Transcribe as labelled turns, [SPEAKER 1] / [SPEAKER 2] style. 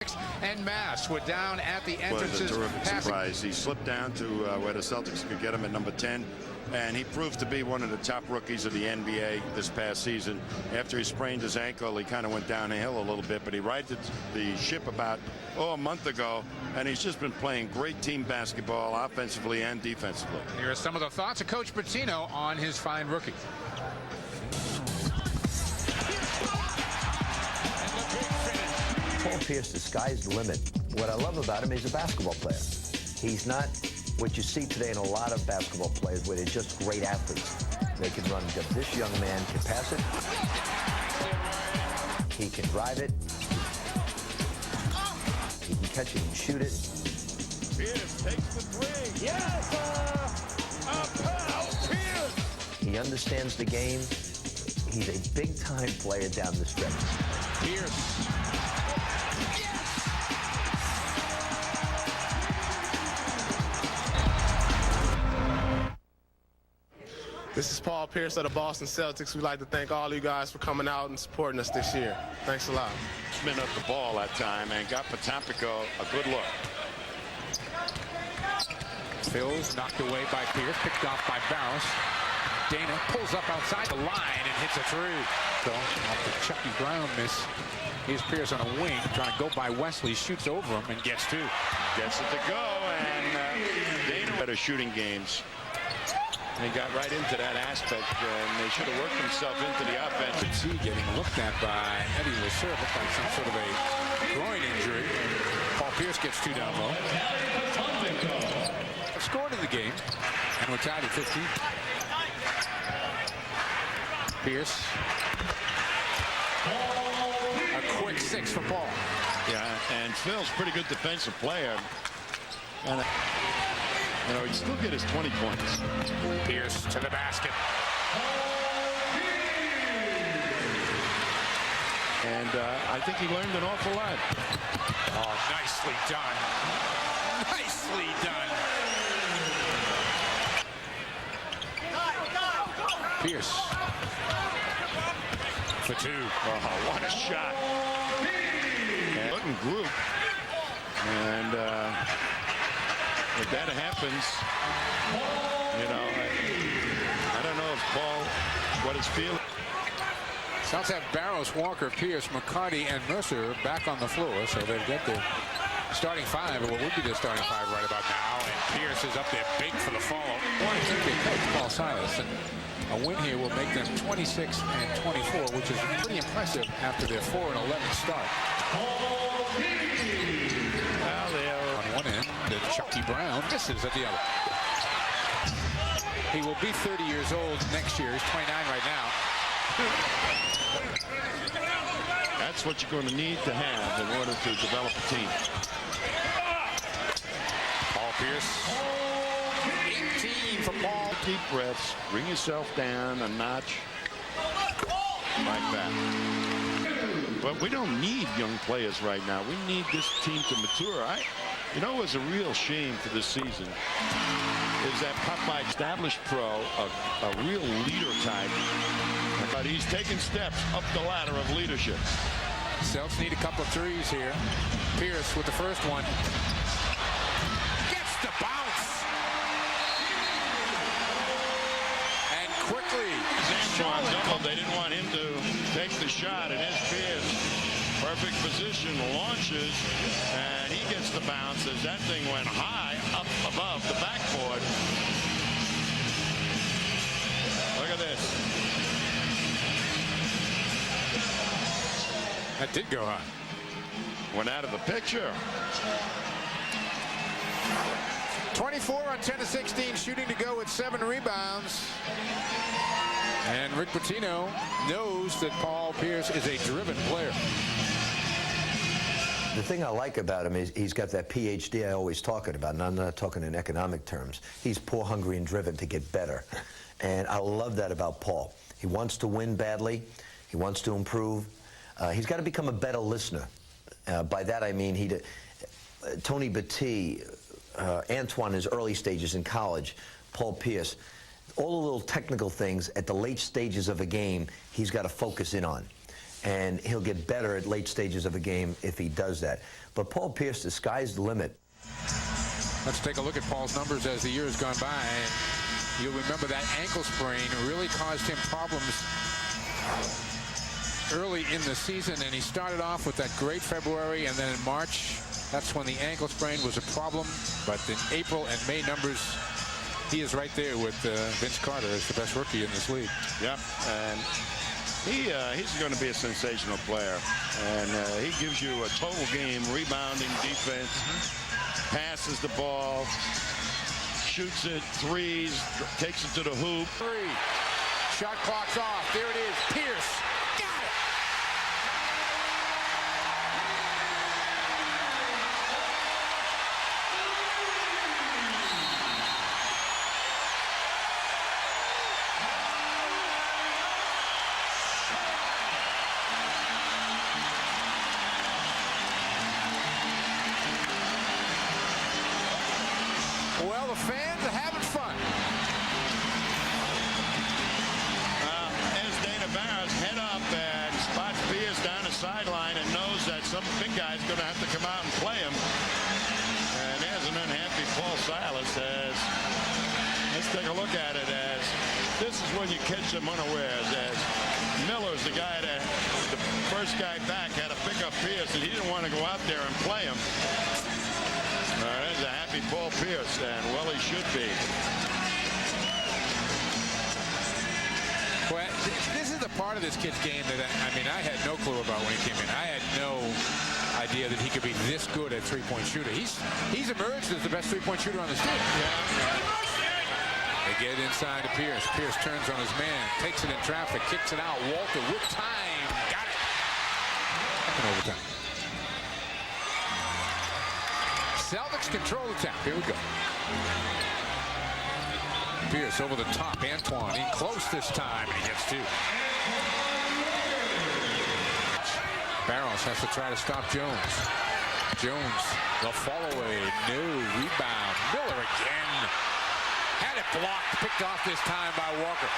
[SPEAKER 1] En masse were down at the entrances.
[SPEAKER 2] Was a terrific surprise. He slipped down to where the Celtics could get him at number 10, and he proved to be one of the top rookies of the NBA this past season. After he sprained his ankle, he kind of went downhill a little bit, but he righted the ship about a month ago, and he's just been playing great team basketball offensively and defensively.
[SPEAKER 1] Here are some of the thoughts of Coach Pitino on his fine rookie.
[SPEAKER 3] Paul Pierce, the sky's the limit. What I love about him is he's a basketball player. He's not what you see today in a lot of basketball players where they're just great athletes. They can run. This young man can pass it. He can drive it. He can catch it and shoot it.
[SPEAKER 2] Pierce takes the three. Yes, Pierce.
[SPEAKER 3] He understands the game. He's a big-time player down the stretch.
[SPEAKER 1] Pierce.
[SPEAKER 4] This is Paul Pierce of the Boston Celtics. We'd like to thank all you guys for coming out and supporting us this year. Thanks a lot.
[SPEAKER 2] Spin up the ball that time and got Pitino a good look.
[SPEAKER 1] Phil's knocked away by Pierce, picked off by Barros. Dana pulls up outside the line and hits a three. So off the Chucky Brown miss. Here's Pierce on a wing, trying to go by Wesley, shoots over him and gets two.
[SPEAKER 2] Gets it to go, and Dana better shooting games. And he got right into that aspect, and they should have worked themselves into the offense.
[SPEAKER 1] See getting looked at by Eddie Lasser, looked like some sort of a groin injury. Paul Pierce gets two down low. Scored in the game, and we're tied at 15. Pierce. A quick six for Paul.
[SPEAKER 2] Yeah, and Phil's a pretty good defensive player. And you know, he'd still get his 20 points.
[SPEAKER 1] Pierce to the basket.
[SPEAKER 2] And I think he learned an awful lot.
[SPEAKER 1] Oh, nicely done. Nicely done. Pierce. For two.
[SPEAKER 2] Oh, what a shot. And looking group. And if that happens, you know, I don't know if Paul, what he's feeling.
[SPEAKER 1] Celtics have Barros, Walker, Pierce, McCarty, and Mercer back on the floor, so they've got their starting five, or what would be their starting five right about now, and Pierce is up there big for the follow. I think they coach Paul Silas, and a win here will make them 26 and 24, which is pretty impressive after their 4-11 start. Now they are on one end, and Chucky Brown misses at the other. He will be 30 years old next year. He's 29 right now.
[SPEAKER 2] That's what you're going to need to have in order to develop a team.
[SPEAKER 1] Paul Pierce. 18 for Paul.
[SPEAKER 2] Deep breaths. Bring yourself down a notch. Like that. But we don't need young players right now. We need this team to mature. You know, it was a real shame for this season is that Popeye established pro, a real leader type. But he's taking steps up the ladder of leadership.
[SPEAKER 1] Celtics need a couple of threes here. Pierce with the first one. Gets the bounce. And quickly.
[SPEAKER 2] They didn't want him to take the shot, and it's Pierce. Perfect position, launches, and he gets the bounce as that thing went high up above the backboard. Look at this.
[SPEAKER 1] That did go high.
[SPEAKER 2] Went out of the picture.
[SPEAKER 1] 24 on 10 of 16, shooting to go with 7 rebounds. And Rick Pitino knows that Paul Pierce is a driven player.
[SPEAKER 3] The thing I like about him is he's got that PhD I always talking about, and I'm not talking in economic terms. He's poor, hungry, and driven to get better. And I love that about Paul. He wants to win badly. He wants to improve. He's got to become a better listener. By that I mean Tony Battie, Antoine in his early stages in college, Paul Pierce, all the little technical things at the late stages of a game he's got to focus in on. and he'll get better at late stages of a game if he does that. But Paul Pierce, the sky's the limit.
[SPEAKER 1] Let's take a look at Paul's numbers as the year has gone by. You'll remember that ankle sprain really caused him problems early in the season, and he started off with that great February, and then in March, that's when the ankle sprain was a problem. But in April and May numbers, he is right there with Vince Carter as the best rookie in this league.
[SPEAKER 2] Yep, and he's going to be a sensational player, and he gives you a total game, rebounding, defense, passes the ball, shoots it, threes, takes it to the hoop.
[SPEAKER 1] Shot clock's off. There it is. Pierce. Got it. Well, the fans are having fun.
[SPEAKER 2] Head up and spots Pierce down the sideline and knows that some big guy's going to have to come out and play him. And there's an unhappy Paul Silas as, let's take a look at it, as this is when you catch them unawares, as Miller's the guy that, the first guy back, had to pick up Pierce, and he didn't want to go out there and play him. There's a happy Paul Pierce, and well, he should be.
[SPEAKER 1] Well, this is the part of this kid's game that, I mean, I had no clue about when he came in. I had no idea that he could be this good at three-point shooter. He's emerged as the best three-point shooter on this team. They get inside to Pierce. Pierce turns on his man, takes it in traffic, kicks it out. Walter with time. Got it. And overtime. Celtics control the tap. Here we go. Pierce over the top. Antoine in close this time, and he gets two. Barros has to try to stop Jones. Jones, the fall away. No rebound. Miller again. Had it blocked. Picked off this time by Walker.